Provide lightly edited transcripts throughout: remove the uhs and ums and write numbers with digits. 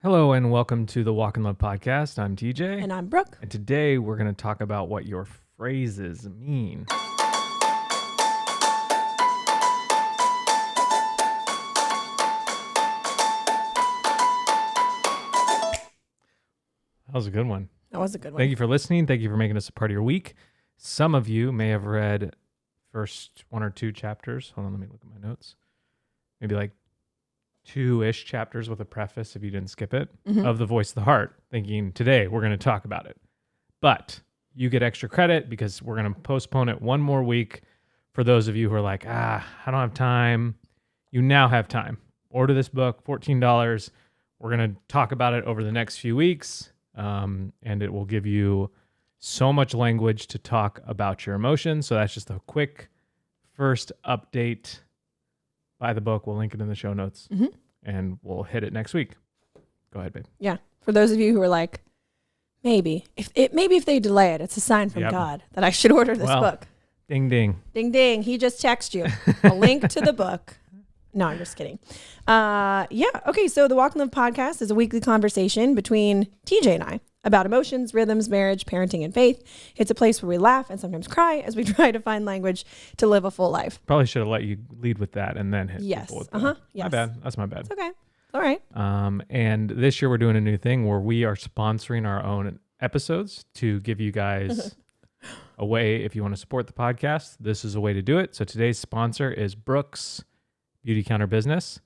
Hello and welcome to the Walk in Love podcast. I'm TJ. And I'm Brooke. And today we're going to talk about what your phrases mean. That was a good one. That was a good one. Thank you for listening. Thank you for making us a part of your week. Some of you may have read first one or two chapters. Hold on, let me look at my notes. Maybe like 2-ish chapters with a preface, if you didn't skip it, of The Voice of the Heart, thinking today we're going to talk about it. But you get extra credit because we're going to postpone it one more week for those of you who are like, I don't have time. You now have time. Order this book, $14. We're going to talk about it over the next few weeks, and it will give you so much language to talk about your emotions. So that's just a quick first update. Buy the book. We'll link it in the show notes, and we'll hit it next week. Go ahead, babe. Yeah. For those of you who are like, maybe if they delay it, it's a sign from God that I should order this book. Ding, ding. Ding, ding. He just texted you a link to the book. No, I'm just kidding. Okay. So the Walk in Love podcast is a weekly conversation between TJ and I about emotions, rhythms, marriage, parenting, and faith. It's a place where we laugh and sometimes cry as we try to find language to live a full life. Probably should have let you lead with that and then hit people with that. Yes. My bad. That's my bad. It's okay. All right. And this year we're doing a new thing where we are sponsoring our own episodes to give you guys a way, if you want to support the podcast, this is a way to do it. So today's sponsor is Brooke's Beauty Counter Business.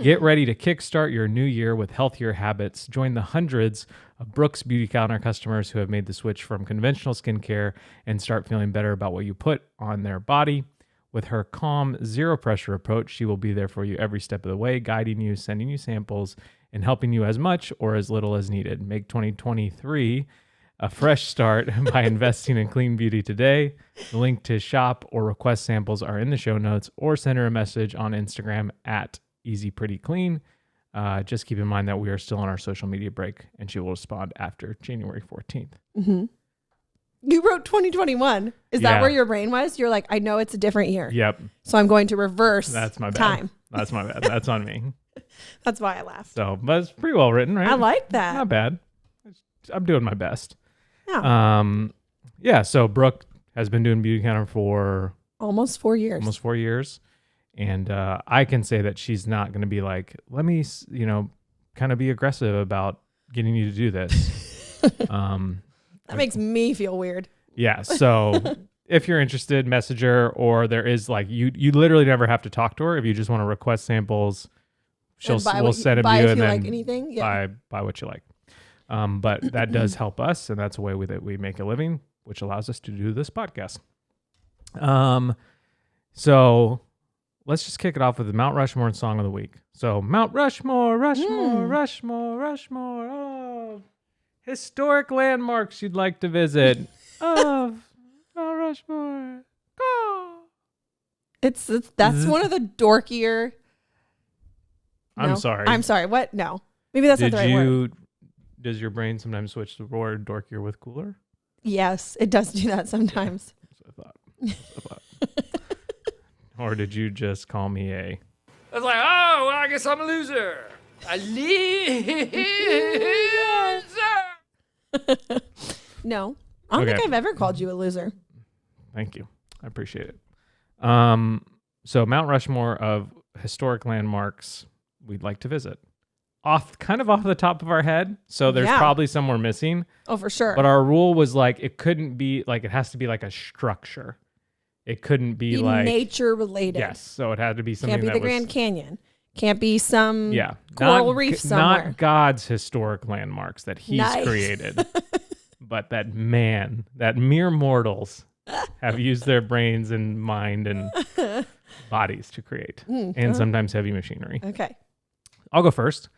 Get ready to kickstart your new year with healthier habits. Join the hundreds of Brooke's Beauty Counter customers who have made the switch from conventional skincare and start feeling better about what you put on their body. With her calm, zero-pressure approach, she will be there for you every step of the way, guiding you, sending you samples, and helping you as much or as little as needed. Make 2023 a fresh start by investing in clean beauty today. The link to shop or request samples are in the show notes, or send her a message on Instagram at easyprettyclean. Just keep in mind that we are still on our social media break, and she will respond after January 14th. You wrote 2021. Is that where your brain was? You're like, I know it's a different year. Yep. So I'm going to reverse That's my bad. time. That's my bad. That's on me. That's why I laughed. So, but it's pretty well written, right? I like that. Not bad. I'm doing my best. Yeah. So Brooke has been doing Beauty Counter for Almost 4 years. And I can say that she's not going to be like, let me, kind of be aggressive about getting you to do this. That makes me feel weird. Yeah. So if you're interested, message her, or there is like, you literally never have to talk to her. If you just want to request samples, we'll send them to you and then like anything. Yeah. buy what you like. But that does help us. And that's a way that we make a living, which allows us to do this podcast. So let's just kick it off with the Mount Rushmore song of the week. So Mount Rushmore, Rushmore. Oh, historic landmarks you'd like to visit. Oh, Mount Rushmore. Oh. That's one of the dorkier. I'm sorry. I'm sorry. What? No. Maybe that's not the right word. Does your brain sometimes switch the word dorkier with cooler? Yes, it does do that sometimes. That's what I thought. Or did you just call me a... I was like, oh, well, I guess I'm a loser. A loser. No. I don't think I've ever called you a loser. Thank you. I appreciate it. So Mount Rushmore of historic landmarks we'd like to visit. Kind of off the top of our head. So there's probably some we're missing. Oh, for sure. But our rule was like, it couldn't be like, it has to be like a structure. It couldn't be like nature related. Yes. So it had to be something Can't be that the Grand Canyon. Can't be some coral reef somewhere. Not God's historic landmarks that he's created, but that mere mortals have used their brains and mind and bodies to create, and sometimes heavy machinery. Okay. I'll go first.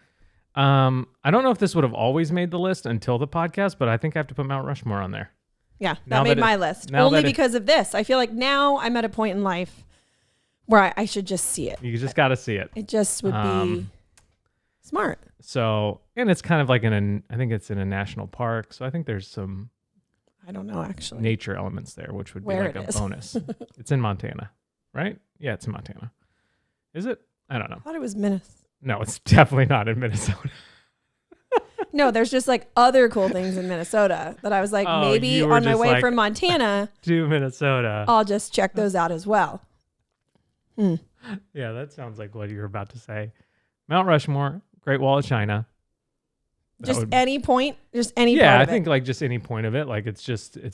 I don't know if this would have always made the list until the podcast, but I think I have to put Mount Rushmore on there. Yeah, that made my list. Only because of this. I feel like now I'm at a point in life where I should just see it. You just got to see it. It just would be smart. So, and it's kind of like I think it's in a national park. So I think there's some, I don't know, actually, nature elements there, which would be like a bonus. It's in Montana, right? Yeah, it's in Montana. Is it? I don't know. I thought it was Minnesota. No, it's definitely not in Minnesota. No, there's just like other cool things in Minnesota that I was like, Oh, maybe you were on my just way like- from Montana, To Minnesota. I'll just check those out as well. Yeah, that sounds like what you were about to say. Mount Rushmore, Great Wall of China. That Just would- any point, just any yeah, part I of think it. like just any point of it. Like it's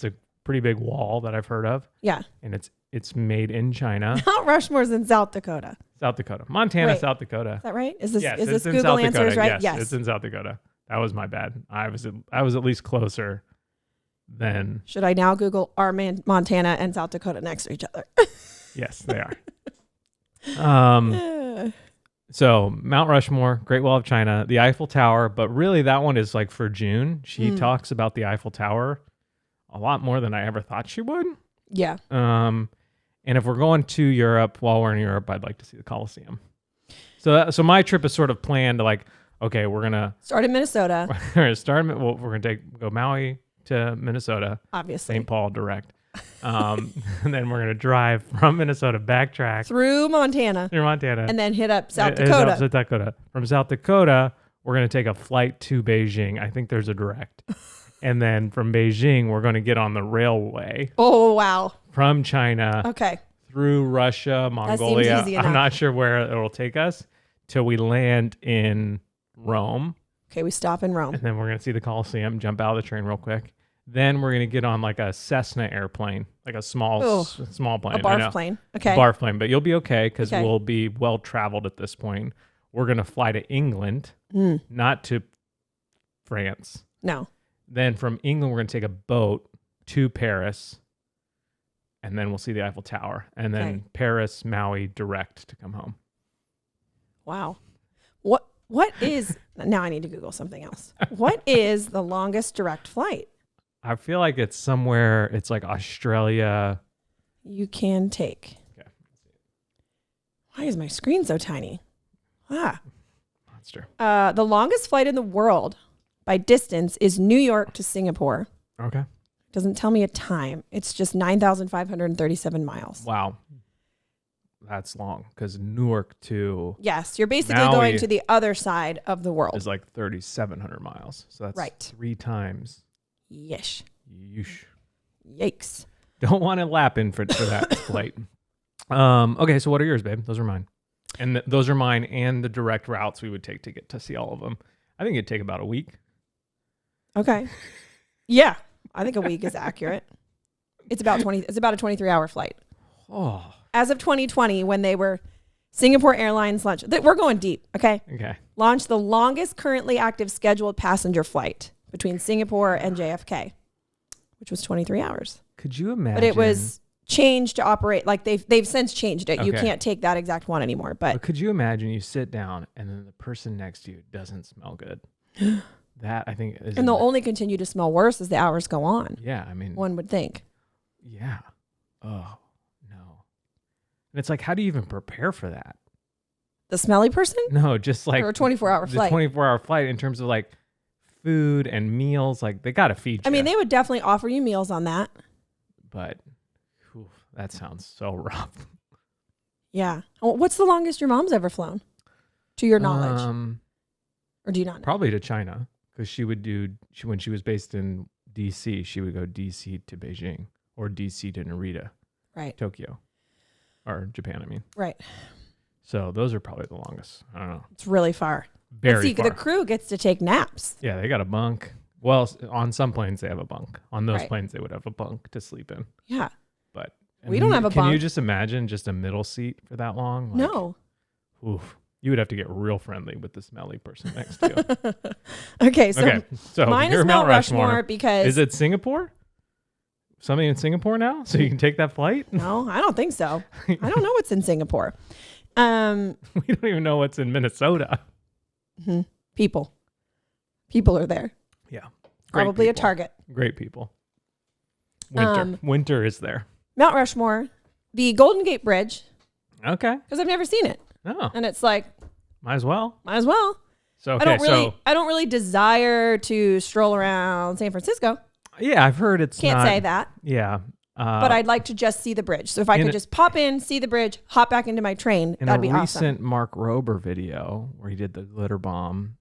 a pretty big wall that I've heard of, Yeah. and it's made in China, Mount Rushmore's in South Dakota. South Dakota, Montana, Wait. South Dakota. Is that right? Is this Yes, is it's this in Google South Answers Dakota. right? Yes, it's in South Dakota. That was my bad. I was at least closer than. Should I now Google are Montana and South Dakota next to each other? Yes, they are. So Mount Rushmore, Great Wall of China, the Eiffel Tower, but really that one is like for June. She talks about the Eiffel Tower a lot more than I ever thought she would. Yeah. And if we're going to Europe, while we're in Europe, I'd like to see the Colosseum. So my trip is sort of planned to like, okay, we're gonna Start in Minnesota, start. Well, we're gonna go Maui to Minnesota, obviously. St. Paul direct, and then we're gonna drive from Minnesota, backtrack Through Montana. through Montana, And then hit up South South Dakota. Dakota. From South Dakota, we're gonna take a flight to Beijing. I think there's a direct, and then from Beijing, we're gonna get on the railway Oh, wow. from China. Okay. Through Russia, seems Mongolia. easy I'm enough. not sure where it'll take us till we land in Rome. Okay, we stop in Rome. And then we're going to see the Colosseum, jump out of the train real quick. Then we're going to get on like a Cessna airplane, like a small plane. A barf plane. Okay. Barf plane, but you'll be okay because Okay. we'll be well traveled at this point. We're going to fly to England, not to France. No. Then from England, we're going to take a boat to Paris. And then we'll see the Eiffel Tower. And then Okay. Paris, Maui, direct to come home. Wow. What is now I need to Google something else. What is the longest direct flight I feel like it's somewhere, it's like Australia. you can take? Okay. Why is my screen so tiny? Monster. The longest flight in the world by distance is New York to Singapore. Okay. Doesn't tell me a time. It's just 9,537 miles. Wow. That's long because Newark to Yes, you're basically Maui going to the other side of the world. is like 3,700 miles. So that's Right. 3 times. Yeesh. Yeesh. Yikes. Don't want to lap in for that flight. Okay, so what are yours, babe? Those are mine. And those are mine and the direct routes we would take to get to see all of them. I think it'd take about a week. Okay. Yeah, I think a week is accurate. It's about a 23-hour flight. Oh, As of 2020, when they were Singapore Airlines launched, we're going deep, okay? okay. Launched the longest currently active scheduled passenger flight between Singapore and JFK, which was 23 hours. Could you imagine? But it was changed to operate like they've since changed it. You Okay. can't take that exact one anymore. But But could you imagine you sit down and then the person next to you doesn't smell good? That I think is. and they'll only continue to smell worse as the hours go on. Yeah, I mean. One would think. Yeah. Oh no. And it's like, how do you even prepare for that? The smelly person No, just like or a 24-hour the flight. 24-hour flight in terms of like food and meals. Like they got to feed you. I mean, they would definitely offer you meals on that. But whew, that sounds so rough. Yeah. What's the longest your mom's ever flown, to your knowledge, or do you not know? Probably to China because she would when she was based in DC, she would go DC to Beijing or DC to Narita, Right. Tokyo, or Japan. I mean, Right. so those are probably the longest. I don't know. It's really far. Very But see, far. the crew gets to take naps. Yeah, they got a bunk. Well, on some planes they have a bunk. On those Right. planes they would have a bunk to sleep in. Yeah. But We don't have a Can you bunk. just imagine just a middle seat for that long? Like, No. Oof. You would have to get real friendly with the smelly person next to you. Okay. So Okay, so mine you're is Mount Mount Rushmore because Is it Singapore? Something in Singapore now? So you can take that flight? no, I don't think so. I don't know what's in Singapore. We don't even know what's in Minnesota. People are there. Yeah. Great Probably a people. Target. Great people. Winter. Winter is there. Mount Rushmore, the Golden Gate Bridge, Okay. because I've never seen it, Oh, and it's like might as well. might as well. So okay, I don't really desire to stroll around San Francisco. yeah, I've heard it's Can't not, say that, Yeah. but I'd like to just see the bridge. So if I could just pop in, see the bridge, hop back into my train, in that'd a be recent awesome. Mark Rober video where he did the glitter bomb,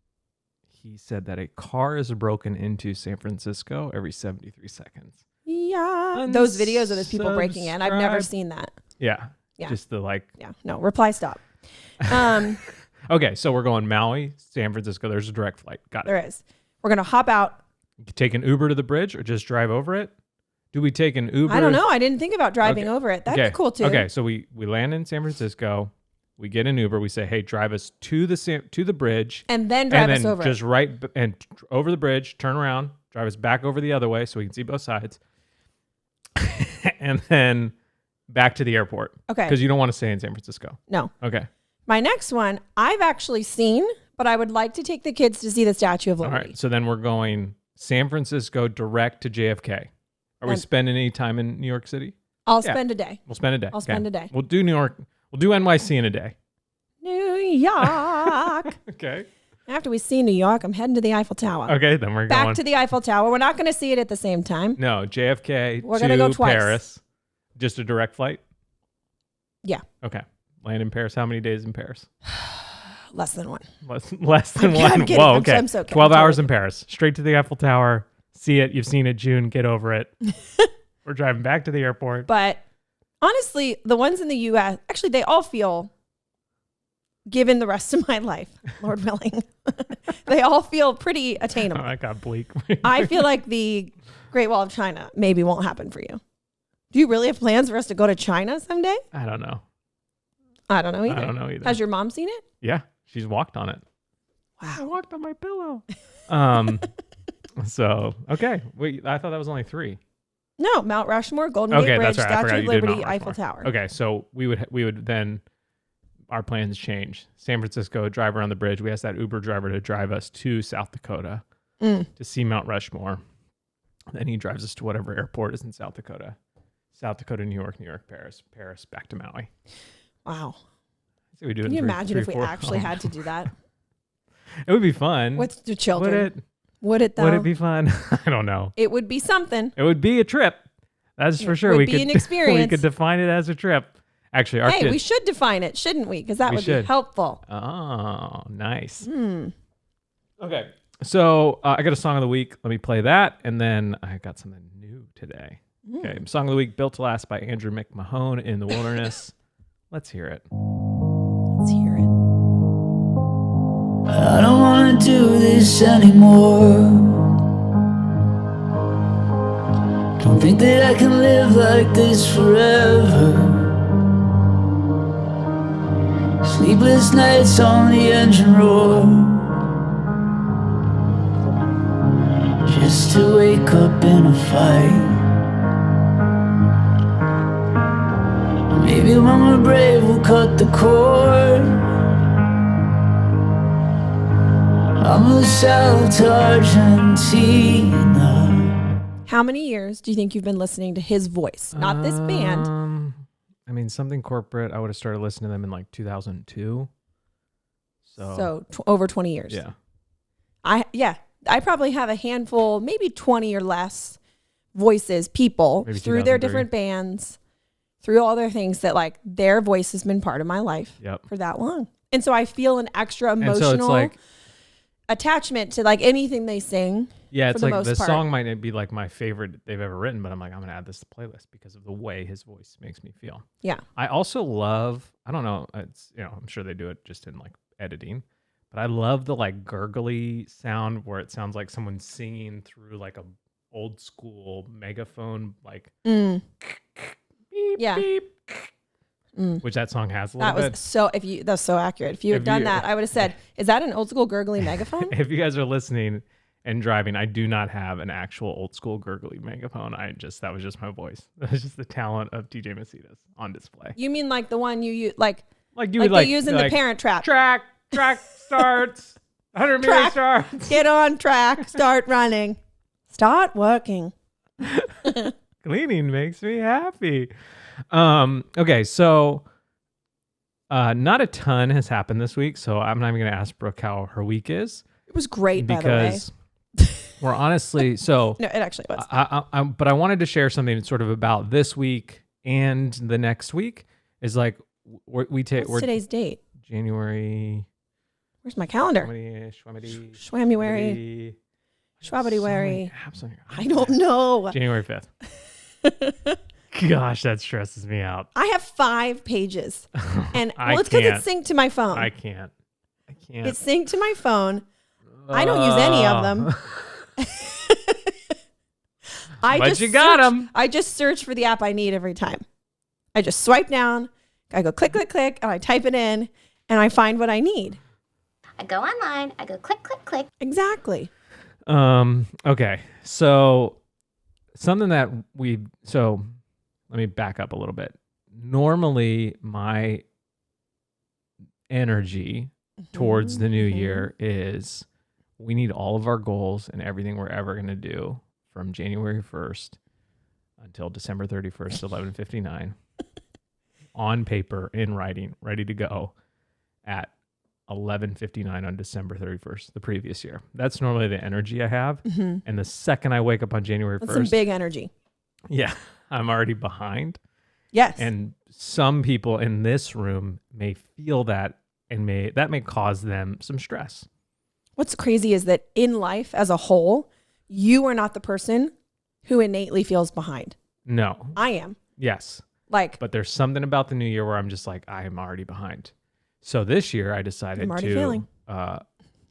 he said that a car is broken into San Francisco every 73 seconds. Yeah. Those videos of those people breaking in. I've never seen that. Yeah. Yeah. Just the like. Yeah. No, reply stop. Okay, so we're going Maui, San Francisco. There's a direct flight. Got it. There is. We're going to hop out. You could take an Uber to the bridge or just drive over it. Do we take an Uber? I don't know. I didn't think about driving over it. That'd be cool too. Okay, so we land in San Francisco. We get an Uber. We say, "Hey, drive us to the bridge, and then drive us over. Just over the bridge. Turn around, drive us back over the other way so we can see both sides, and then back to the airport. Okay, because you don't want to stay in San Francisco. No. Okay. My next one, I've actually seen, but I would like to take the kids to see the Statue of Liberty. All right. So then we're going San Francisco direct to JFK. Are we spending any time in New York City? I'll spend a day. We'll spend a day. I'll spend a day. We'll do New York. We'll do NYC in a day. New York. Okay. After we see New York, I'm heading to the Eiffel Tower. Okay, then we're back going to the Eiffel Tower. We're not going to see it at the same time. No, JFK we're to gonna go twice. Paris. Just a direct flight? Yeah. Okay. Land in Paris. How many days in Paris? Less than one. Less than one. I'm kidding. Whoa, okay. I'm so kidding. 12 hours in Paris. Straight to the Eiffel Tower. See it. You've seen it, June. Get over it. We're driving back to the airport. But honestly, the ones in the U.S., actually, they all feel, given the rest of my life, Lord willing, they all feel pretty attainable. Oh, that got bleak. I feel like the Great Wall of China maybe won't happen for you. Do you really have plans for us to go to China someday? I don't know. I don't know either. I don't know either. Has your mom seen it? Yeah, she's walked on it. Wow. I walked on my pillow. So, okay. Wait, I thought that was only 3. No, Mount Rushmore, Golden Gate Bridge, that's right. Statue of Liberty, Eiffel Tower. Okay, so we would then, our plans change. San Francisco, drive around the bridge. We asked that Uber driver to drive us to South Dakota to see Mount Rushmore. Then he drives us to whatever airport is in South Dakota. South Dakota, New York, Paris, back to Maui. Wow. So we do Can you imagine if we actually had to do that? It would be fun. With the children. Would it? Would it though? Would it be fun? I don't know. It would be something. It would be a trip. That's for sure. Would be an experience. We could define it as a trip. Actually, our kids, we should define it, shouldn't we? Because that would be helpful. Oh, nice. Okay. So I got a song of the week. Let me play that. And then I got something new today. Okay. Song of the week, Built to Last by Andrew McMahon in the Wilderness. Let's hear it. Let's hear it. I don't want to do this anymore. Don't think that I can live like this forever. Sleepless nights on the engine roar, just to wake up in a fight. Maybe when we're brave we'll cut the cord. I'll move south to Argentina. How many years do you think you've been listening to his voice? Not this band. I mean, something corporate. I would have started listening to them in like 2002. So over 20 years. Yeah. I probably have a handful, maybe 20 or less voices, people Maybe through their 2003. different bands, through all their things that like their voice has been part of my life for that long. And so I feel an extra emotional And so it's like, attachment to like anything they sing. yeah, it's the like most the part. song might not be like my favorite they've ever written, but I'm like, I'm going to add this to the playlist because of the way his voice makes me feel. Yeah. I also love, I don't know, it's, I'm sure they do it just in like editing, but I love the like gurgly sound where it sounds like someone singing through like a old school megaphone, like beep, Yeah. beep, which that song has a little That was bit. that's so accurate. If you had done that, I would have said, is that an old school gurgly megaphone? If you guys are listening and driving, I do not have an actual old school gurgly megaphone. That was just my voice. That was just the talent of TJ Mousetis on display. You mean like the one you use, like You would they use in the Parent Trap. Track starts, 100 meter Track. starts. Get on track, start running, start working. Cleaning makes me happy. Okay, so not a ton has happened this week, so I'm not even going to ask Brooke how her week is. It was great, by the way. Because we're honestly, so No, it actually was. but I wanted to share something sort of about this week and the next week is like we're What's today's date? January. Where's my calendar? Schwammy-wary. Schwabbity-wary. I don't know. January 5th. Gosh, that stresses me out. I have 5 pages. And I it's because can't. it's synced to my phone. I can't. It's synced to my phone. I don't use any of them. But you got them. I just search for the app I need every time. I just swipe down. I go click, click, click, and I type it in, and I find what I need. I go online. I go click, click, click. Exactly. Okay. So let me back up a little bit. Normally my energy towards the new year is we need all of our goals and everything we're ever going to do from January 1st until December 31st, 11:59 on paper, in writing, ready to go at 11:59 on December 31st, the previous year. That's normally the energy I have. And the second I wake up on January 1st, That's some big energy. yeah, I'm already behind. Yes. And some people in this room may feel that, and that may cause them some stress. What's crazy is that in life as a whole, you are not the person who innately feels behind. No. I am. Yes. But there's something about the new year where I'm just like, I am already behind. So this year I decided to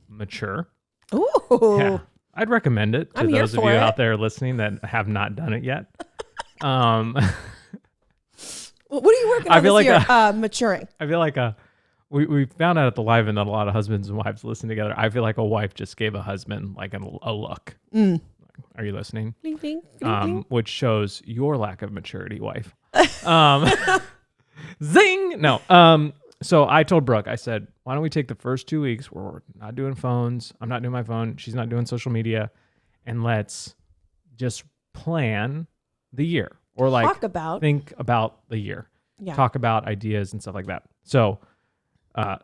mature. Ooh. Yeah. I'd recommend it to I'm here those of for you it. out there listening that have not done it yet. What are you working on this year? Maturing. I feel like we found out at the live event that a lot of husbands and wives listen together. I feel like a wife just gave a husband like a look. Are you listening? Ding, ding, ding, ding. Which shows your lack of maturity, wife. Zing! No. So I told Brooke, I said, why don't we take the first 2 weeks where we're not doing phones, I'm not doing my phone, she's not doing social media, and let's just plan the year. Or like think about the year. Yeah. Talk about ideas and stuff like that. So a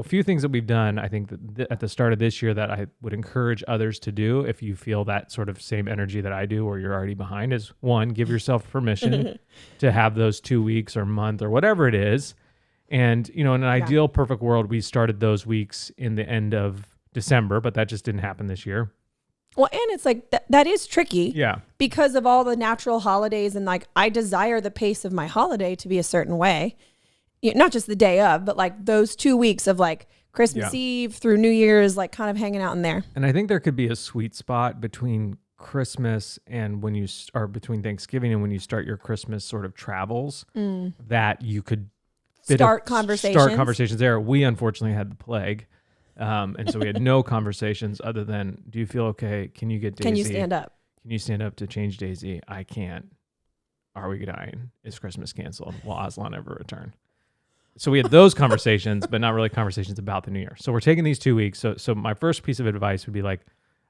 few things that we've done, I think that at the start of this year that I would encourage others to do if you feel that sort of same energy that I do or you're already behind is, one, give yourself permission to have those 2 weeks or month or whatever it is. And, in an ideal perfect world, we started those weeks in the end of December, but that just didn't happen this year. Well, and it's like that is tricky. Yeah. Because of all the natural holidays, and like I desire the pace of my holiday to be a certain way. Not just the day of, but like those 2 weeks of like Christmas Eve through New Year's, like kind of hanging out in there. And I think there could be a sweet spot between Christmas and between Thanksgiving and when you start your Christmas sort of travels that you could start conversations there. We unfortunately had the plague. And so we had no conversations other than, do you feel okay? Can you get Daisy? Can you stand up? Can you stand up to change Daisy? I can't. Are we dying? Is Christmas canceled? Will Aslan ever return? So we had those conversations, but not really conversations about the new year. So we're taking these 2 weeks. So my first piece of advice would be like,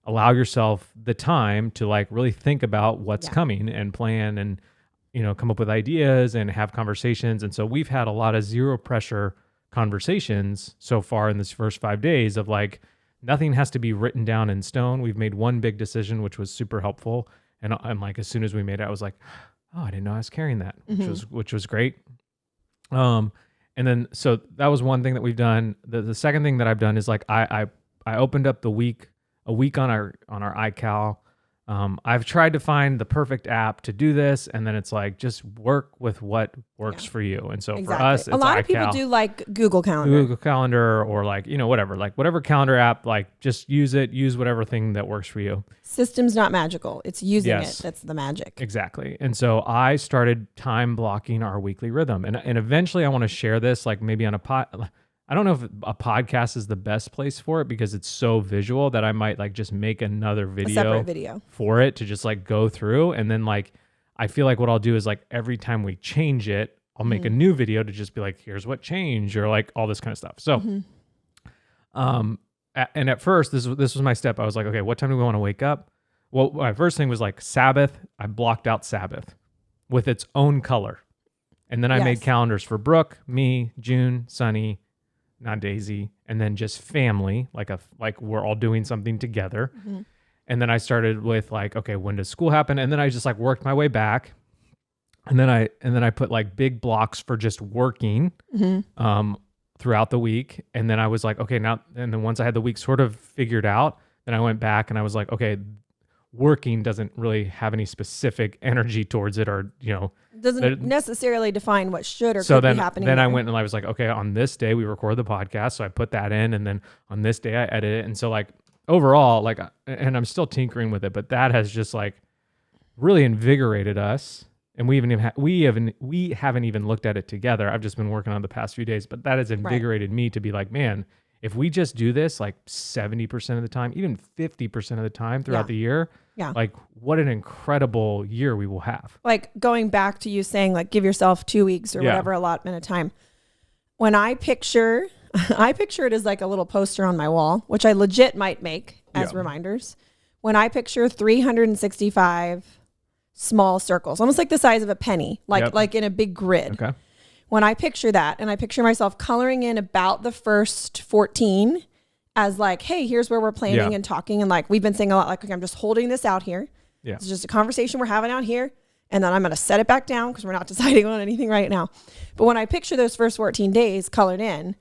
allow yourself the time to like really think about what's coming and plan and, come up with ideas and have conversations. And so we've had a lot of zero pressure conversations so far in this first 5 days of like, nothing has to be written down in stone. We've made one big decision, which was super helpful. And I'm like, as soon as we made it, I was like, oh, I didn't know I was carrying that, which was great. And then, so that was one thing that we've done. The second thing that I've done is like, I opened up a week on our iCal. I've tried to find the perfect app to do this, and then it's like, just work with what works for you. And so for us, it's a lot iCal, of people do like Google Calendar, or like, whatever calendar app, like just use whatever thing that works for you. System's not magical. It's using it. That's the magic. Exactly. And so I started time blocking our weekly rhythm, and eventually I want to share this, like maybe on I don't know if a podcast is the best place for it because it's so visual that I might like just make another video, a separate video for it to just like go through. And then like, I feel like what I'll do is like every time we change it, I'll make a new video to just be like, here's what changed, or like all this kind of stuff. So, and at first this was my step. I was like, okay, what time do we want to wake up? Well, my first thing was like Sabbath. I blocked out Sabbath with its own color. And then I made calendars for Brooke, me, June, Sunny, not Daisy, and then just family, like we're all doing something together. And then I started with like, okay, when does school happen? And then I just like worked my way back. And then I put like big blocks for just working. throughout the week. And then I was like, okay, now, and then once I had the week sort of figured out, then I went back and I was like, okay, working doesn't really have any specific energy towards it, or, Doesn't necessarily define what should or so could then, be happening. Then there. I went and I was like, okay, on this day we record the podcast. So I put that in, and then on this day I edit it. And so like overall, like, and I'm still tinkering with it, but that has just like really invigorated us. And we haven't even looked at it together. I've just been working on it the past few days, but that has invigorated me to be like, man, if we just do this like 70% of the time, even 50% of the time throughout the year, like what an incredible year we will have. Like going back to you saying like, give yourself 2 weeks or whatever allotment of time. When I picture it as like a little poster on my wall, which I legit might make as reminders. When I picture 365 small circles, almost like the size of a penny, like in a big grid. Okay. When I picture that, and I picture myself coloring in about the first 14 as like, hey, here's where we're planning and talking. And like, we've been saying a lot, like, okay, I'm just holding this out here. Yeah. It's just a conversation we're having out here. And then I'm going to set it back down because we're not deciding on anything right now. But when I picture those first 14 days colored in,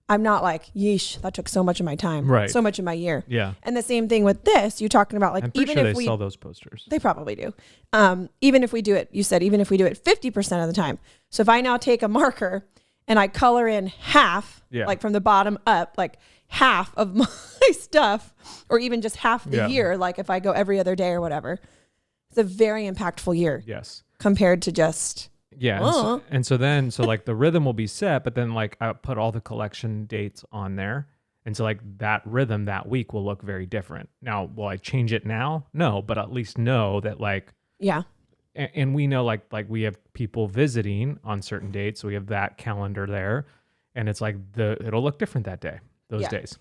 I'm not like, yeesh, that took so much of my time, so much of my year. Yeah. And the same thing with this, you're talking about like, I'm pretty even sure if they sell those posters. They probably do. Even if we do it, you said, even if we do it 50% of the time. So if I now take a marker and I color in half, like from the bottom up, like half of my stuff, or even just half the year, like if I go every other day or whatever, it's a very impactful year. Yes. Compared to just... Yeah. And so like the rhythm will be set, but then like I put all the collection dates on there. And so like that rhythm that week will look very different. Now, will I change it now? No, but at least know that like, and we know like we have people visiting on certain dates. So we have that calendar there, and it's like it'll look different that day, those days.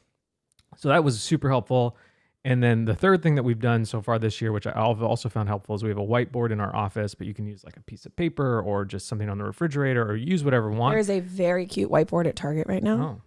So that was super helpful. And then the third thing that we've done so far this year, which I've also found helpful, is we have a whiteboard in our office, but you can use like a piece of paper or just something on the refrigerator, or use whatever you want. There is a very cute whiteboard at Target right now. Oh,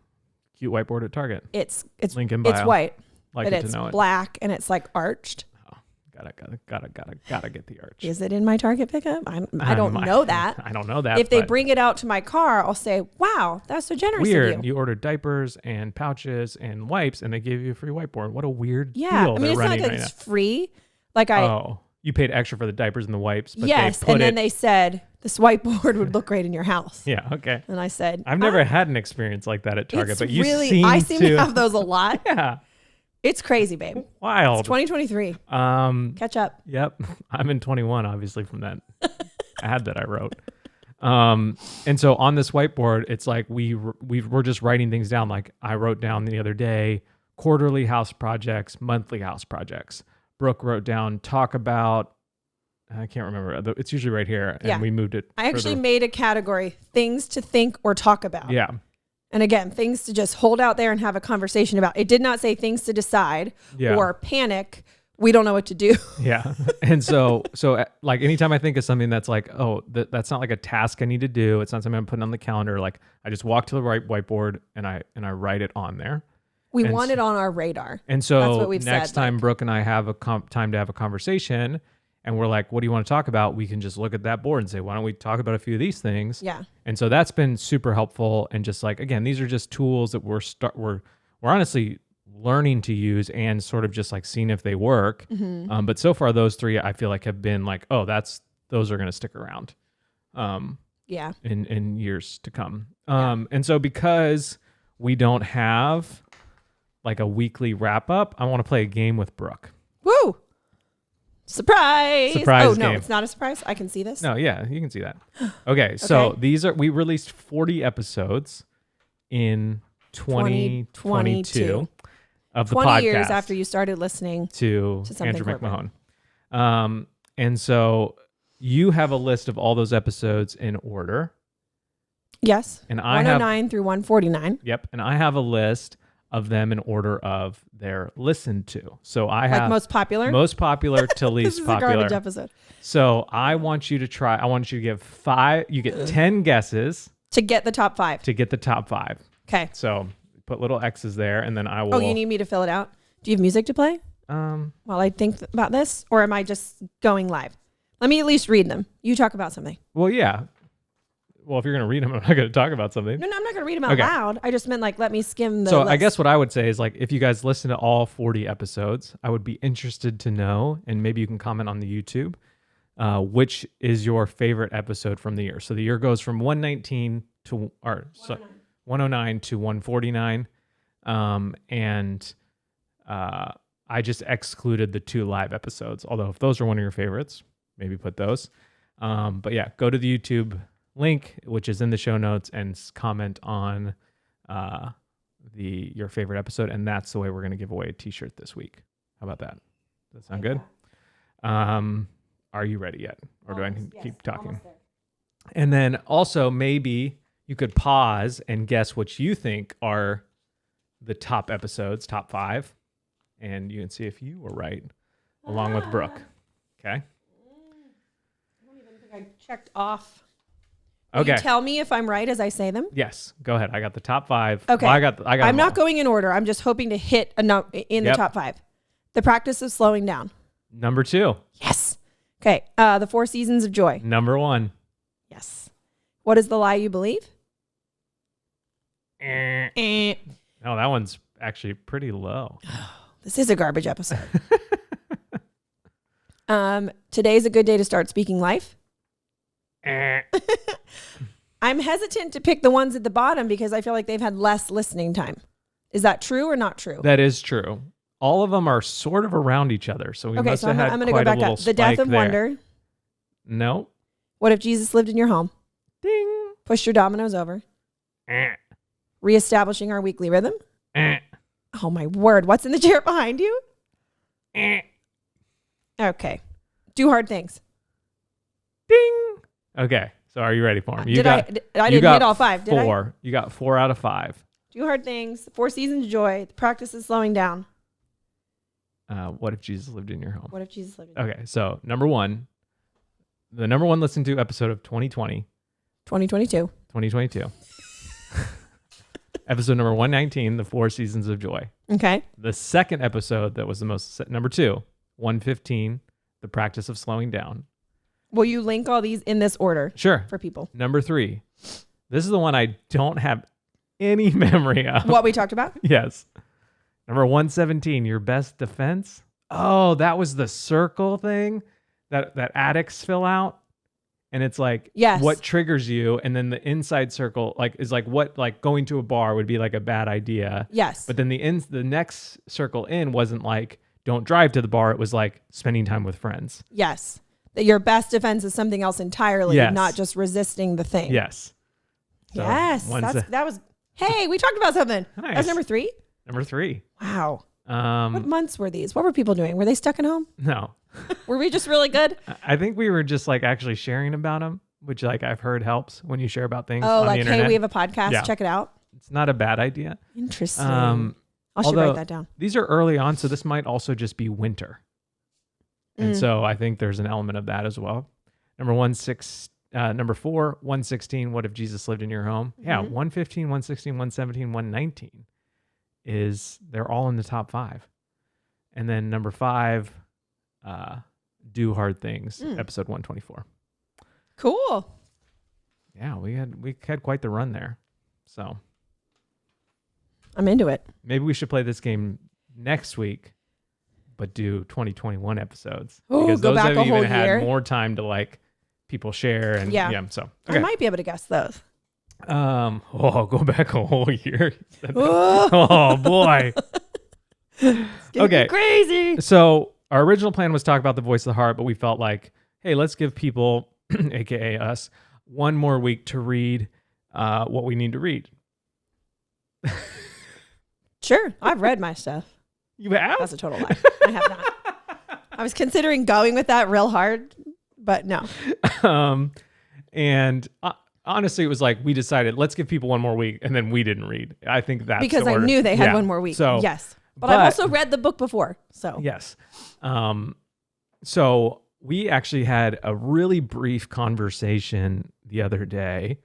cute whiteboard at Target. It's link in bio. It's white, like but it it's to know black and it's like arched. Oh, gotta get the arch. Is it in my Target pickup? I don't know that. I don't know that. If they bring it out to my car, I'll say, wow, that's so generous weird. of you. You ordered diapers and pouches and wipes, and they gave you a free whiteboard. What a weird deal. I mean, it's not like right it's free. Like you paid extra for the diapers and the wipes. But yes, and then they said this whiteboard would look great in your house. Yeah, okay. And I said, I've never had an experience like that at Target, but I seem to have those a lot. Yeah. It's crazy, babe. Wild. It's 2023. Catch up. Yep. I'm in 21, obviously, from that ad that I wrote. And so on this whiteboard, it's like we're just writing things down. Like I wrote down the other day, quarterly house projects, monthly house projects. Brooke wrote down, talk about, I can't remember. It's usually right here. And we moved it. I actually made a category, things to think or talk about. Yeah. And again, things to just hold out there and have a conversation about. It did not say things to decide or panic. We don't know what to do. Yeah. And so like anytime I think of something that's like, oh, that's not like a task I need to do. It's not something I'm putting on the calendar. Like I just walk to the right whiteboard and I write it on there. We want it on our radar. And so that's what we've next said, time Brooke and I have time to have a conversation, and we're like, what do you want to talk about? We can just look at that board and say, why don't we talk about a few of these things? Yeah. And so that's been super helpful. And just like, again, these are just tools that we're honestly learning to use and sort of just like seeing if they work. Mm-hmm. But so far those three I feel like have been like, oh, those are going to stick around. In years to come. And so because we don't have like a weekly wrap up, I want to play a game with Brooke. Woo! Surprise! Oh, no, game. It's not a surprise. I can see this. No, yeah, you can see that. Okay, so we released 40 episodes in 2022 of the 20 podcast. years after you started listening to Andrew McMahon. And so you have a list of all those episodes in order. Yes. And I 109 through 149. Yep. And I have a list of them in order of their listened to. So I have most popular to least this is popular. A garbage episode. So I want you to give 5. You get 10 guesses to get the top 5. Okay. So put little X's there, and then I will. Oh, you need me to fill it out? Do you have music to play? While I think about this, or am I just going live? Let me at least read them. You talk about something. Well, yeah. Well, if you're going to read them, I'm not going to talk about something. No, I'm not going to read them out Okay. loud. I just meant like, let me skim the So list. I guess what I would say is like, if you guys listen to all 40 episodes, I would be interested to know, and maybe you can comment on the YouTube, which is your favorite episode from the year. So the year goes from 119 to 109 to 149. I just excluded the 2 live episodes. Although if those are one of your favorites, maybe put those. But yeah, go to the YouTube link, which is in the show notes, and comment on your favorite episode, and that's the way we're going to give away a t-shirt this week. How about that? Does that sound good? Are you ready yet? Or do I keep talking? And then also maybe you could pause and guess what you think are the top episodes, top 5, and you can see if you were right along with Brooke. Okay? I don't even think I checked off. Will Okay. you tell me if I'm right as I say them? Yes. Go ahead. I got the top 5. Okay. Well, I got I'm them not all. going in order. I'm just hoping to hit a in the Yep. top 5. The practice of slowing down. Number 2. Yes. Okay. The 4 seasons of joy. Number 1. Yes. What is the lie you believe? No, that one's actually pretty low. This is a garbage episode. Today's a good day to start speaking life. I'm hesitant to pick the ones at the bottom because I feel like they've had less listening time. Is that true or not true? That is true. All of them are sort of around each other, so we Okay, must so have I'm had going to quite go a back little up. The death spike of there. wonder. No. What if Jesus lived in your home? Ding. Pushed your dominoes over. Reestablishing our weekly rhythm. Oh my word. What's in the chair behind you? Okay. Do hard things. Ding. Okay. So are you ready for them? I didn't hit all 5, did I? 4. You got 4 out of 5. Do hard things. 4 seasons of joy. The practice is slowing down. What if Jesus lived in your home? What if Jesus lived in your home? Okay. So number 1, the number 1 listened to episode of 2020, 2022. 2022. Episode number 119, the 4 seasons of joy. Okay. The second episode that was the most, number 2, 115, the practice of slowing down. Will you link all these in this order Sure. for people? Number 3, this is the one I don't have any memory of. What we talked about? Yes. Number 117, your best defense. Oh, that was the circle thing that addicts fill out. And it's like, Yes. what triggers you? And then the inside circle is like what, like going to a bar would be like a bad idea. Yes. But then the next circle in wasn't like, don't drive to the bar. It was like spending time with friends. Yes. That your best defense is something else entirely, Yes. not just resisting the thing. Yes. So Yes. That was, hey, we talked about something. Nice. That's number 3. Number 3. Wow. What months were these? What were people doing? Were they stuck at home? No. Were we just really good? I think we were just like actually sharing about them, which like I've heard helps when you share about things Oh, on like, the internet. hey, we have a podcast. Yeah. Check it out. It's not a bad idea. Interesting. I should although write that down. These are early on, so this might also just be winter. And so I think there's an element of that as well. Number 4, 116, what if Jesus lived in your home? Yeah, 115, 116, 117, 119 they're all in the top 5. And then number 5, do hard things, episode 124. Cool. Yeah, we had quite the run there. So I'm into it. maybe we should play this game next week, but do 2021 episodes. Ooh, because go those back have a even whole had year. more time to like people share and so I okay. might be able to guess those. Go back a whole year. Oh, Oh boy. Okay. crazy. So our original plan was to talk about the voice of the heart, but we felt like, hey, let's give people, aka us, one more week to read what we need to read. Sure, I've read my stuff. You have? That's a total lie. I have not. I was considering going with that real hard, but no. And honestly, it was like we decided let's give people one more week, and then we didn't read. I think that's Because the I order. knew they had Yeah. one more week. So yes. But I've also read the book before. So yes. So we actually had a really brief conversation the other day,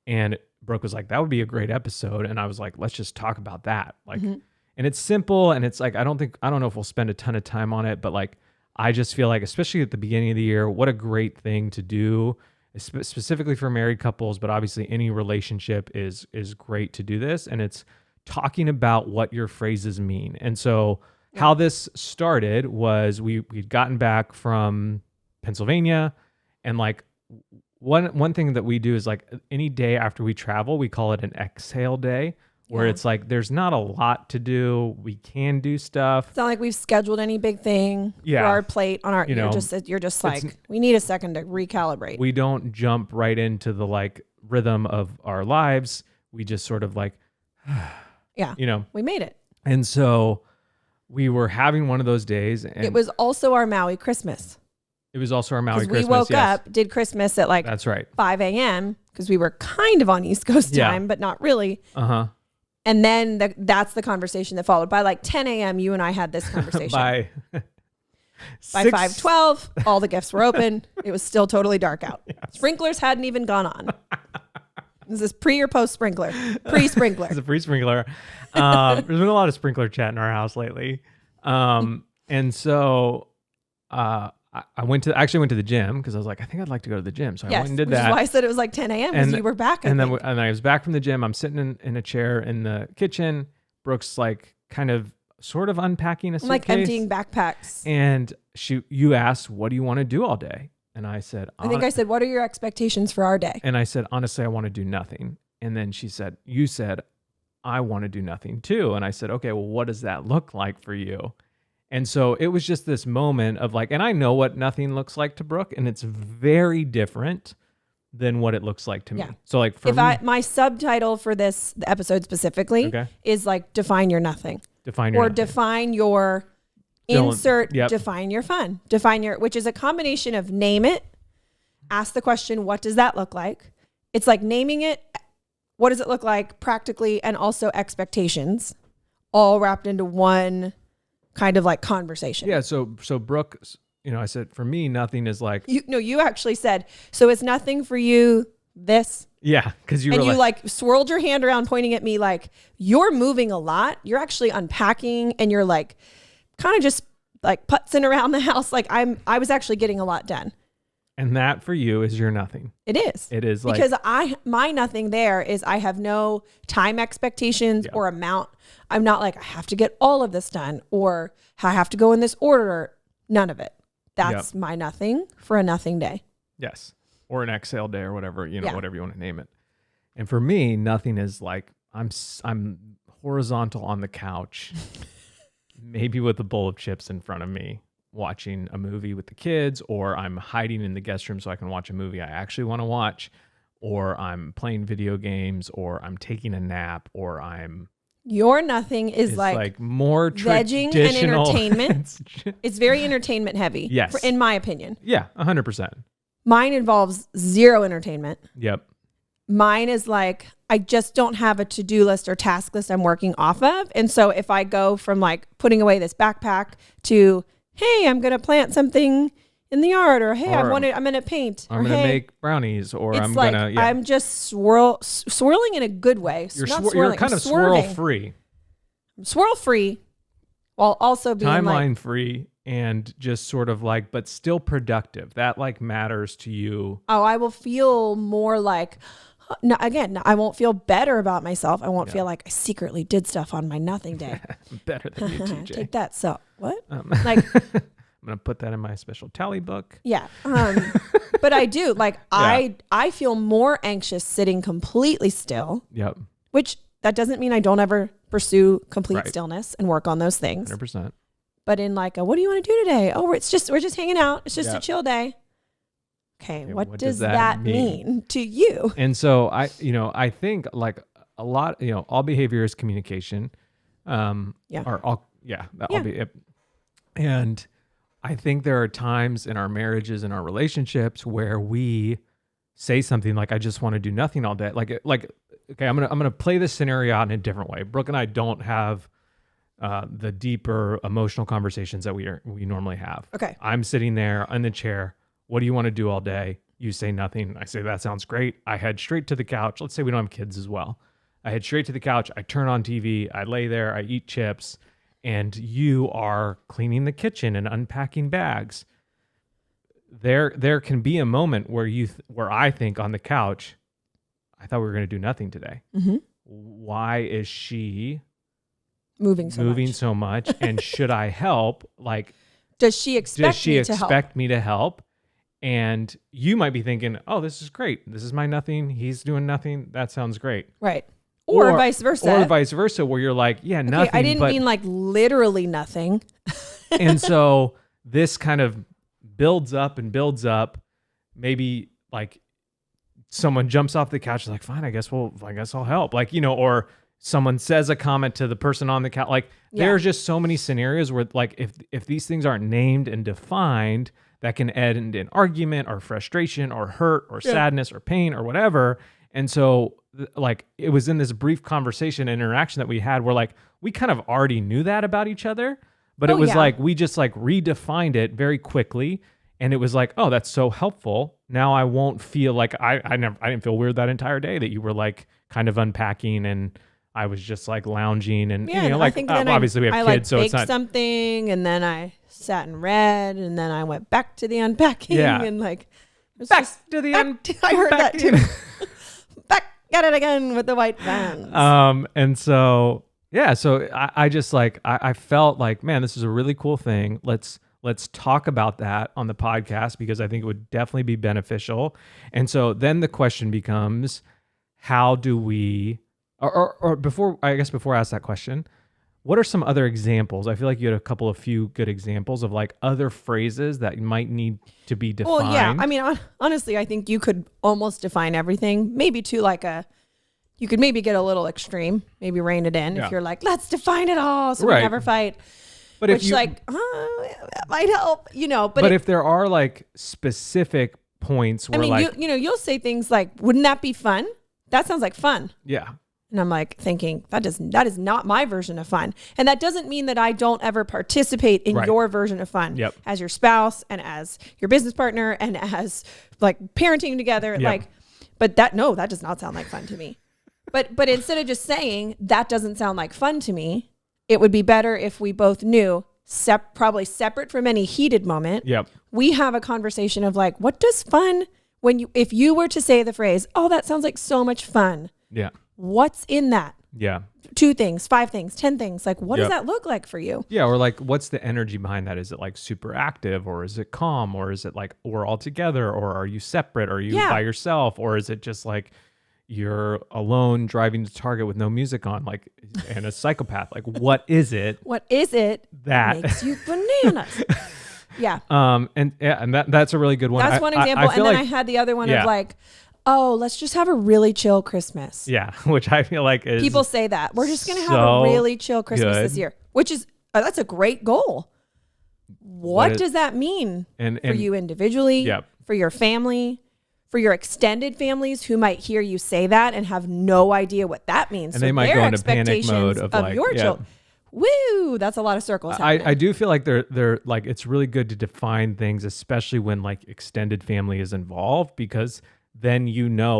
and Brooke was like, "That would be a great episode," and I was like, "Let's just talk about that." Like, and it's simple, and it's like I don't know if we'll spend a ton of time on it, but like I just feel like, especially at the beginning of the year, what a great thing to do, specifically for married couples, but obviously any relationship is great to do this. And it's talking about what your phrases mean. And so how this started was we'd gotten back from Pennsylvania, and like one thing that we do is like any day after we travel, we call it an exhale day, where it's like there's not a lot to do. We can do stuff. It's not like we've scheduled any big thing for our plate on our. You're just like, we need a second to recalibrate. We don't jump right into the like rhythm of our lives. We just sort of like, we made it. And so we were having one of those days, and it was also our Maui Christmas. It was also our Maui Christmas. We woke up, did Christmas at like that's right 5 a.m. because we were kind of on East Coast time, but not really. And then that's the conversation that followed. By like 10 a.m., you and I had this conversation. By 5:12, all the gifts were open. It was still totally dark out. Yes. Sprinklers hadn't even gone on. Is this pre or post sprinkler? Pre-sprinkler. It's a pre-sprinkler. There's been a lot of sprinkler chat in our house lately. And so I actually went to the gym because I was like, I think I'd like to go to the gym. So I went and did that. Which is why I said it was like 10 a.m. because you were back. And I was back from the gym. I'm sitting in a chair in the kitchen. Brooke's like kind of sort of unpacking a suitcase. Like emptying backpacks. And you asked, what do you want to do all day? And I said, I think I said, what are your expectations for our day? And I said, honestly, I want to do nothing. And then she said, you said, I want to do nothing too. And I said, okay, well, what does that look like for you? And so it was just this moment of like, and I know what nothing looks like to Brooke, and it's very different than what it looks like to me. So like for me, my subtitle for this episode specifically is like define your nothing. Define your define your fun. Which is a combination of name it, ask the question, what does that look like? It's like naming it, what does it look like practically, and also expectations, all wrapped into one kind of like conversation. Yeah. So Brooke, I said, for me, nothing is like, you actually said, so is nothing for you this? Yeah. Cause you swirled your hand around pointing at me like you're moving a lot. You're actually unpacking and you're like kind of just like putzing around the house. Like I was actually getting a lot done. And that for you is your nothing. It is. It is like, because my nothing there is I have no time expectations or amount. I'm not like, I have to get all of this done or I have to go in this order. None of it. That's my nothing for a nothing day. Yes. Or an exhale day or whatever, whatever you want to name it. And for me, nothing is like, I'm horizontal on the couch, maybe with a bowl of chips in front of me, watching a movie with the kids, or I'm hiding in the guest room so I can watch a movie I actually want to watch, or I'm playing video games, or I'm taking a nap, or your nothing is like more vegging and entertainment. It's very entertainment heavy. Yes. In my opinion. Yeah, 100%. Mine involves zero entertainment. Yep. Mine is like, I just don't have a to-do list or task list I'm working off of. And so if I go from like putting away this backpack to, hey, I'm going to plant something in the yard, or hey, I'm going to paint, I'm going to make brownies, or I'm going to, I'm just swirling in a good way. You're kind of swirl free. I'm swirl free while also being timeline free and just sort of like, but still productive. That like matters to you. Oh, I will feel more like, no, again, I won't feel better about myself. I won't feel like I secretly did stuff on my nothing day. Better than you, TJ. Take that. So what? Like, I'm going to put that in my special tally book. Yeah. But I do like, I feel more anxious sitting completely still. Yep. Which that doesn't mean I don't ever pursue complete stillness and work on those things. 100%. But in like, what do you want to do today? Oh, we're just hanging out. It's just a chill day. Okay, what does that mean to you? And so I think like a lot, all behavior is communication. And I think there are times in our marriages and our relationships where we say something like, I just want to do nothing all day. Like, okay, I'm going to play this scenario out in a different way. Brooke and I don't have the deeper emotional conversations that we normally have. Okay. I'm sitting there in the chair. What do you want to do all day? You say nothing. I say, that sounds great. I head straight to the couch. Let's say we don't have kids as well. I head straight to the couch. I turn on TV. I lay there. I eat chips. And you are cleaning the kitchen and unpacking bags. there can be a moment where where I think on the couch, I thought we were going to do nothing today. Mm-hmm. Why is she moving so much? And should I help? Like, does she expect me to help? And you might be thinking, oh, this is great. This is my nothing. He's doing nothing. That sounds great. Right. Or vice versa. Where you're like, yeah, okay, nothing. I didn't mean like literally nothing. And so this kind of builds up. Maybe like someone jumps off the couch, like, fine, I guess I'll help. Like, or someone says a comment to the person on the couch. Like, there are just so many scenarios where, like, if these things aren't named and defined, that can end in argument or frustration or hurt or sadness or pain or whatever. And so, like, it was in this brief conversation interaction that we had where, like, we kind of already knew that about each other, but it was like, we just like redefined it very quickly. And it was like, oh, that's so helpful. Now I won't feel like I didn't feel weird that entire day that you were like kind of unpacking and I was just like lounging and like, obviously we have kids, so it's not something. And then I sat and read, and then I went back to the unpacking and like back to the unpacking. I heard that too. Back at it again with the white vans. And so, so I just like, I felt like, man, this is a really cool thing. Let's talk about that on the podcast because I think it would definitely be beneficial. And so then the question becomes, how do we, or before I ask that question, what are some other examples? I feel like you had a few good examples of like other phrases that might need to be defined. Well, yeah. I mean, honestly, I think you could almost define everything, maybe to like you could maybe get a little extreme, maybe rein it in if you're like, let's define it all so we never fight. But which that might help, But if there are like specific points where you'll say things like, wouldn't that be fun? That sounds like fun. Yeah. And I'm like thinking that is not my version of fun. And that doesn't mean that I don't ever participate in your version of fun as your spouse and as your business partner and as like parenting together. Yep. Like, but that does not sound like fun to me. But instead of just saying that doesn't sound like fun to me, it would be better if we both knew, probably separate from any heated moment. Yep. We have a conversation of like, what does fun, if you were to say the phrase, oh, that sounds like so much fun. Yeah. What's in that? Yeah. 2 things, 5 things, 10 things. Like, what does that look like for you? Yeah. Or like, what's the energy behind that? Is it like super active, or is it calm, or is it like we're all together, or are you separate? Or are you by yourself? Or is it just like you're alone driving to Target with no music on, like, and a psychopath? Like, what is it? What is it that makes you bananas? Yeah. And that's a really good one. That's one example. And then I had the other one of like, oh, let's just have a really chill Christmas. Yeah, which I feel like is people say that we're just going to have a really chill Christmas this year, which is that's a great goal. What does that mean for you individually? For your family, for your extended families who might hear you say that and have no idea what that means, and they might go into panic mode of like your children. Woo, that's a lot of circles. I do feel like they're like, it's really good to define things, especially when like extended family is involved, because then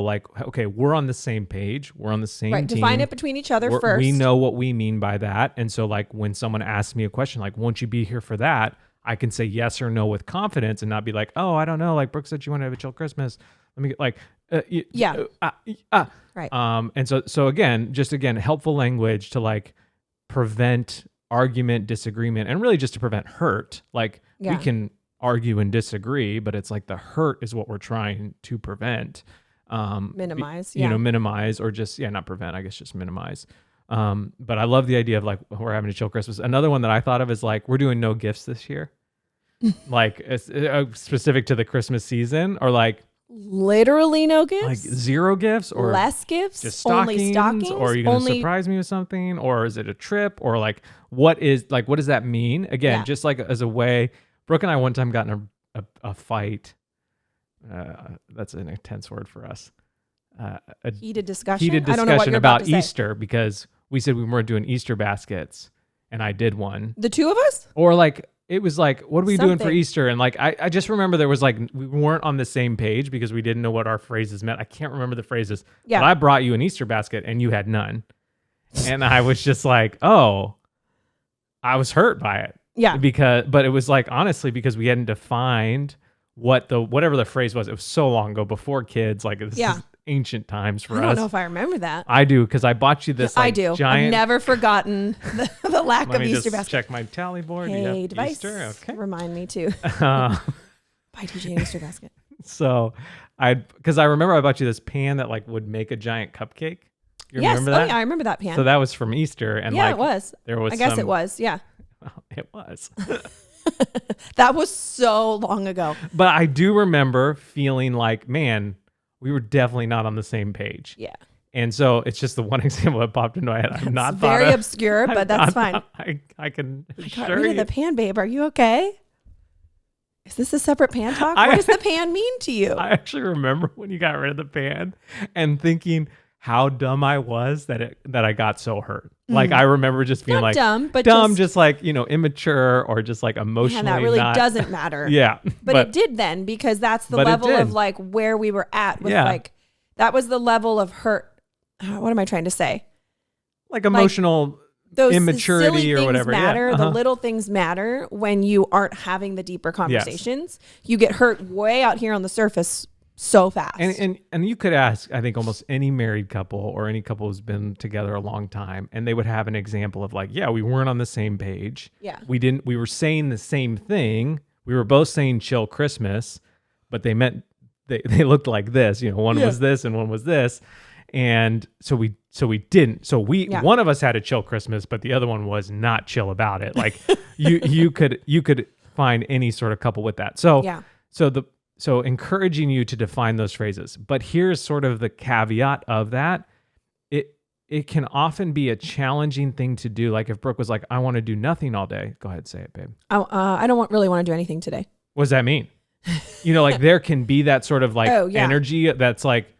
like, okay, we're on the same page, we're on the same team. Define it between each other first. We know what we mean by that, and so like when someone asks me a question like, won't you be here for that, I can say yes or no with confidence and not be like, oh, I don't know, like Brooke said you want to have a chill Christmas, let me get like right. And so again, helpful language to like prevent argument, disagreement, and really just to prevent hurt. Like we can argue and disagree, but it's like the hurt is what we're trying to prevent. Minimize, minimize, or just not prevent, I guess, just minimize. But I love the idea of like, we're having a chill Christmas. Another one that I thought of is like, we're doing no gifts this year. Like it's specific to the Christmas season, or like literally no gifts, like 0 gifts, or less gifts, just stockings, or are you going to surprise me with something, or is it a trip, or like what does that mean? Again, just like as a way. Brooke and I one time got in a fight. That's an intense word for us. A heated discussion. I don't know what you're about Easter, because we said we weren't doing Easter baskets, and I did one. The 2 of us? Or like, it was like, what are we doing for Easter? And like, I just remember there was like, we weren't on the same page because we didn't know what our phrases meant. I can't remember the phrases. Yeah. But I brought you an Easter basket and you had none. And I was just like, oh, I was hurt by it. Yeah. But it was like, honestly, because we hadn't defined whatever the phrase was. It was so long ago, before kids. Like, this is ancient times for us. I don't know if I remember that. I do, because I bought you this. I do. Giant. I've never forgotten the lack of Easter basket. Check my tally board. Hey, device. Easter? Okay. Remind me to buy TJ an Easter basket. So, because I remember I bought you this pan that like would make a giant cupcake. You remember that? Oh yeah, I remember that pan. So that was from Easter, and yeah, like, it was. There was. I guess it was. Yeah. Well, it was. That was so long ago. But I do remember feeling like, man, we were definitely not on the same page. Yeah. And so it's just the one example that popped into my head. I'm not very obscure, but that's fine. I can I got rid of the pan, babe. Are you okay? Is this a separate pan talk? What does the pan mean to you? I actually remember when you got rid of the pan and thinking how dumb I was that I got so hurt. Like, I remember just being Not like dumb, but just like, immature or just like emotionally. And that really doesn't matter. Yeah. But it did then, because that's the level of like where we were at with like, that was the level of hurt. What am I trying to say? Like emotional those immaturity silly or things whatever. Matter. Yeah. The little things matter when you aren't having the deeper conversations. Yes. You get hurt way out here on the surface so fast. And you could ask, I think, almost any married couple or any couple who's been together a long time, and they would have an example of like, yeah, we weren't on the same page. Yeah. We were saying the same thing. We were both saying chill Christmas, but they they looked like this, one was this and one was this. And so we didn't. So one of us had a chill Christmas, but the other one was not chill about it. Like you could find any sort of couple with that. So encouraging you to define those phrases. But here's sort of the caveat of that. It can often be a challenging thing to do. Like if Brooke was like, I want to do nothing all day. Go ahead, say it, babe. I don't really want to do anything today. What does that mean? Like there can be that sort of like energy that's like,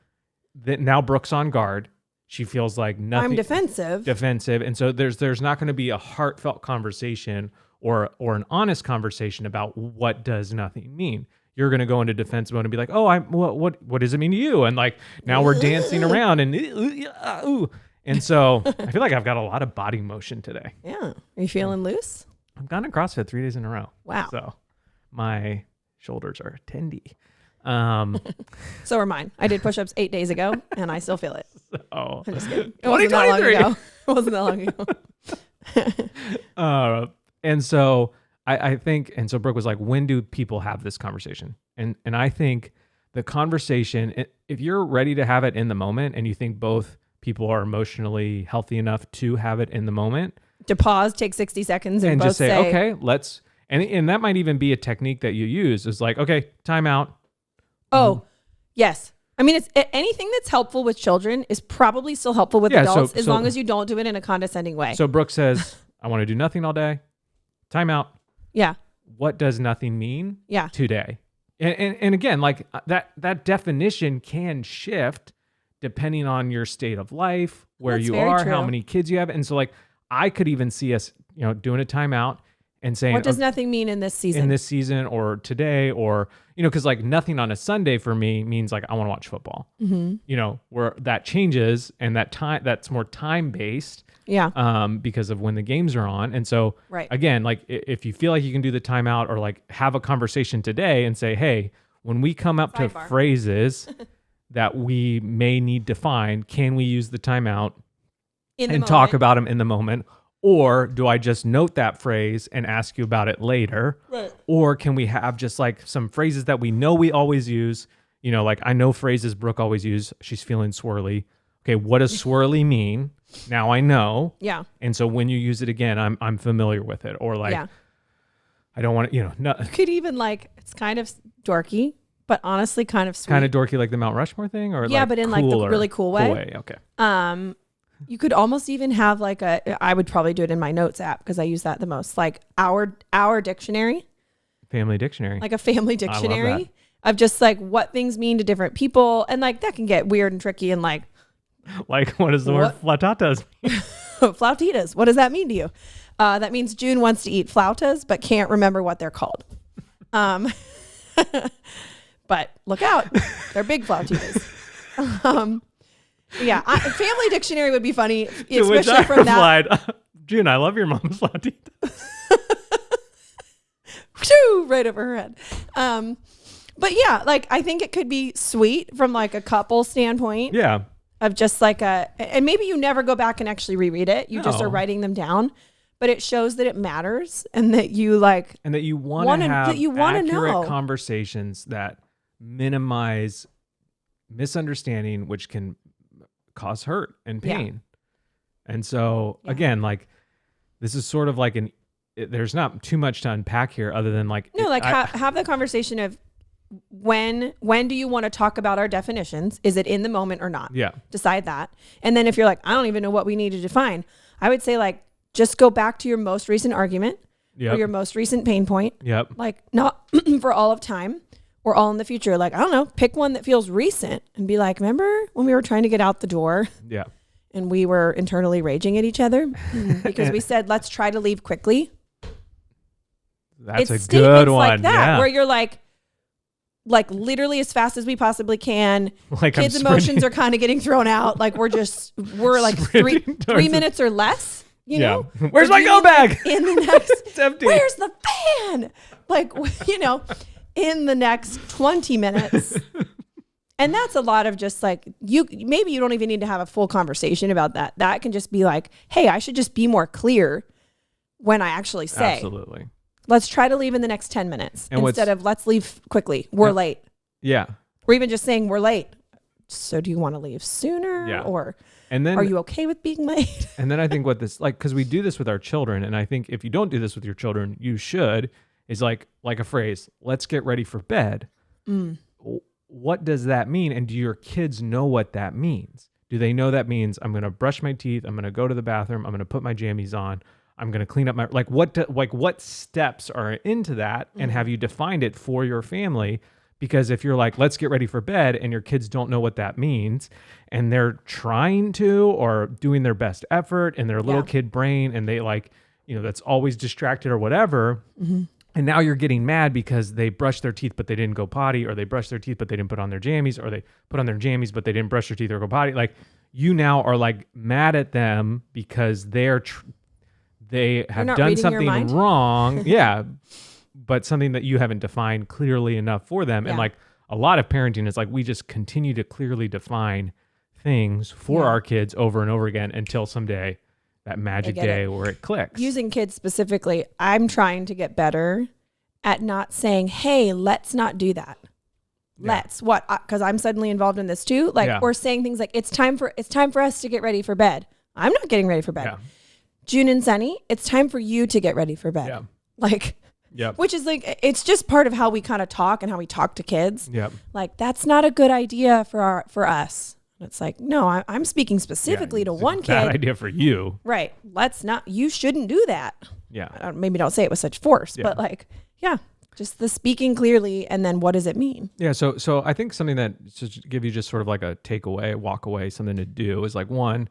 that now Brooke's on guard. She feels like nothing. I'm defensive. And so there's not going to be a heartfelt conversation or an honest conversation about what does nothing mean. You're going to go into defense mode and be like, oh, what does it mean to you? And like, now we're dancing around and so I feel like I've got a lot of body motion today. Yeah. Are you feeling loose? I've gone to CrossFit 3 days in a row. Wow. So my shoulders are tendy. So are mine. I did push-ups 8 days ago and I still feel it. Oh, I'm just kidding. It wasn't that long ago. It wasn't that long ago. And so I think, and so Brooke was like, when do people have this conversation? And I think the conversation, if you're ready to have it in the moment and you think both people are emotionally healthy enough to have it in the moment, to pause, take 60 seconds and both just say, okay, let's, and that might even be a technique that you use is like, okay, time out. Oh, yes. I mean, it's anything that's helpful with children is probably still helpful with adults as long as you don't do it in a condescending way. So Brooke says, I want to do nothing all day. Time out. Yeah. What does nothing mean? Yeah. Today. And again, like that definition can shift depending on your state of life, where you are, how many kids you have. And so like, I could even see us, doing a timeout and saying, what does nothing mean in this season? In this season or today, or, because like nothing on a Sunday for me means like I want to watch football, where that changes and that's more time based. Yeah. Because of when the games are on. And so again, like if you feel like you can do the timeout or like have a conversation today and say, hey, when we come up to phrases that we may need to find, can we use the timeout and talk about them in the moment? Or do I just note that phrase and ask you about it later? Right. Or can we have just like some phrases that we know we always use? Like I know phrases Brooke always use. She's feeling swirly. Okay, what does swirly mean? Now I know. Yeah. And so when you use it again, I'm familiar with it. Or like, I don't want to, You could even like, it's kind of dorky, but honestly kind of sweet. Kind of dorky like the Mount Rushmore thing? Or yeah, like but in like the really cool way. Okay. You could almost even have like I would probably do it in my notes app because I use that the most, like our dictionary. Family dictionary. Like a family dictionary of just like what things mean to different people. And like that can get weird and tricky and like what does the word flautas mean? Flautitas. What does that mean to you? That means June wants to eat flautas but can't remember what they're called. But look out. They're big flautitas. Yeah, family dictionary would be funny, especially from replied, that. June, I love your mom's flautas. Shoo, right over her head. But yeah, like I think it could be sweet from like a couple standpoint. Yeah. Of just like and maybe you never go back and actually reread it. You just are No. writing them down, but it shows that it matters and that you like, And that you want to have that you wanna accurate know. conversations that minimize misunderstanding, which can cause hurt and Yeah. pain. And so again, like this is sort of like there's not too much to unpack here other than like, no, like have the conversation of when do you want to talk about our definitions? Is it in the moment or not? yeah, Decide that. And then if you're like, I don't even know what we need to define, I would say like, just go back to your most recent argument or your most recent pain point. Yep. Like not for all of time or all in the future. Like, I don't know, pick one that feels recent and be like, remember when we were trying to get out the door Yeah. and we were internally raging at each other because we said, let's try to leave quickly. That's It's a good statements one. like that yeah. where you're like literally as fast as we possibly can. Like I'm Kids' emotions sprinting- are kind of getting thrown out. Like we're like three Sprinting towards it. minutes or less. You Yeah. know, Where's Or my do go you, bag? like, in the next, It's empty. where's the fan? Like, you know, in the next 20 minutes. And that's a lot of just like maybe you don't even need to have a full conversation about that. That can just be like, hey, I should just be more clear when I actually say, Absolutely. let's try to leave in the next 10 minutes And instead of let's leave quickly. We're late. Yeah. Or even just saying we're late. So do you want to leave sooner? Yeah. Or And then are you okay with being late? And then I think what this, like, because we do this with our children, and I think if you don't do this with your children, you should, is like a phrase, let's get ready for bed. What does that mean? And do your kids know what that means? Do they know that means I'm going to brush my teeth, I'm going to go to the bathroom, I'm going to put my jammies on, I'm going to clean up my, what steps are into that? And have you defined it for your family? Because if you're like, let's get ready for bed, and your kids don't know what that means, and they're trying to or doing their best effort in their little kid brain, and they like, that's always distracted or whatever. And now you're getting mad because they brushed their teeth, but they didn't go potty, or they brushed their teeth, but they didn't put on their jammies, or they put on their jammies, but they didn't brush their teeth or go potty. Like you now are like mad at them because they have not done reading your something mind? wrong. Yeah. But something that you haven't defined clearly enough for them. And Yeah. like a lot of parenting is like, we just continue to clearly define things for our kids over and over again until someday that magic get day it. where it clicks. Using kids specifically, I'm trying to get better at not saying, hey, let's not do that. Yeah. Let's what? Because I'm suddenly involved in this too. Like, Yeah. or saying things like, it's time for us to get ready for bed. I'm not getting ready for bed. Yeah. June and Sunny, it's time for you to get ready for bed. Yeah. Like, Yep. which is like, it's just part of how we kind of talk and how we talk to kids. Yep. Like, that's not a good idea for us. And it's like, no, I'm speaking specifically to it's one a bad kid. idea for you. Right. You shouldn't do that. Yeah. Maybe don't say it with such force, Yeah. but like, yeah, just the speaking clearly. And then what does it mean? Yeah. So I think something that to give you just sort of like a takeaway, walk away, something to do is like, one,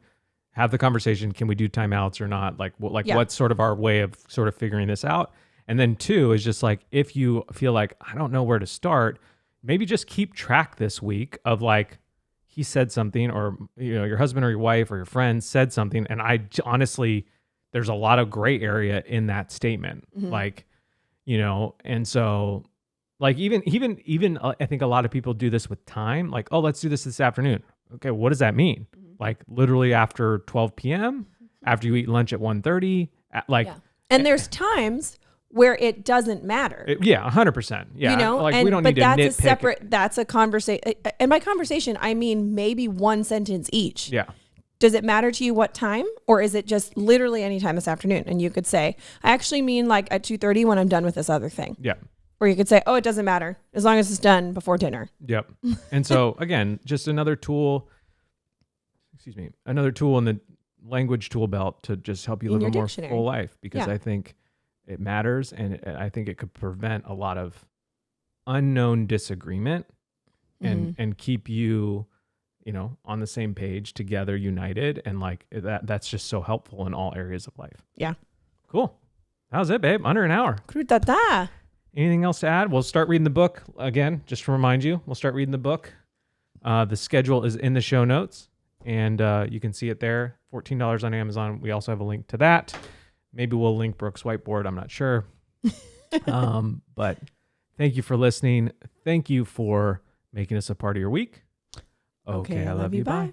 have the conversation. Can we do timeouts or not? Like what's sort of our way of sort of figuring this out? And then two is just like, if you feel like, I don't know where to start, maybe just keep track this week of like, he said something, or, your husband or your wife or your friend said something. And honestly, there's a lot of gray area in that statement. Like, and so like, even I think a lot of people do this with time. Like, oh, let's do this afternoon. Okay. What does that mean? Like literally after 12 PM, after you eat lunch at 1:30, And there's times where it doesn't matter. 100%. Yeah. Like we don't need to nitpick. That's a conversation. And by conversation, I mean maybe one sentence each. Yeah. Does it matter to you what time, or is it just literally any time this afternoon? And you could say, I actually mean like at 2:30 when I'm done with this other thing. Yeah. Or you could say, oh, it doesn't matter as long as it's done before dinner. Yep. And so again, just another tool in the language tool belt to just help you In live your a more dictionary. full life, because Yeah. I think it matters, and I think it could prevent a lot of unknown disagreement and keep you, on the same page together, united. And like that's just so helpful in all areas of life. Yeah. Cool. That was it, babe. Under an hour. Crudata. Anything else to add? We'll start reading the book again. Just to remind you, we'll start reading the book. The schedule is in the show notes, and you can see it there. $14 on Amazon. We also have a link to that. Maybe we'll link Brooke's whiteboard. I'm not sure. But thank you for listening. Thank you for making us a part of your week. Okay, I love you. Bye.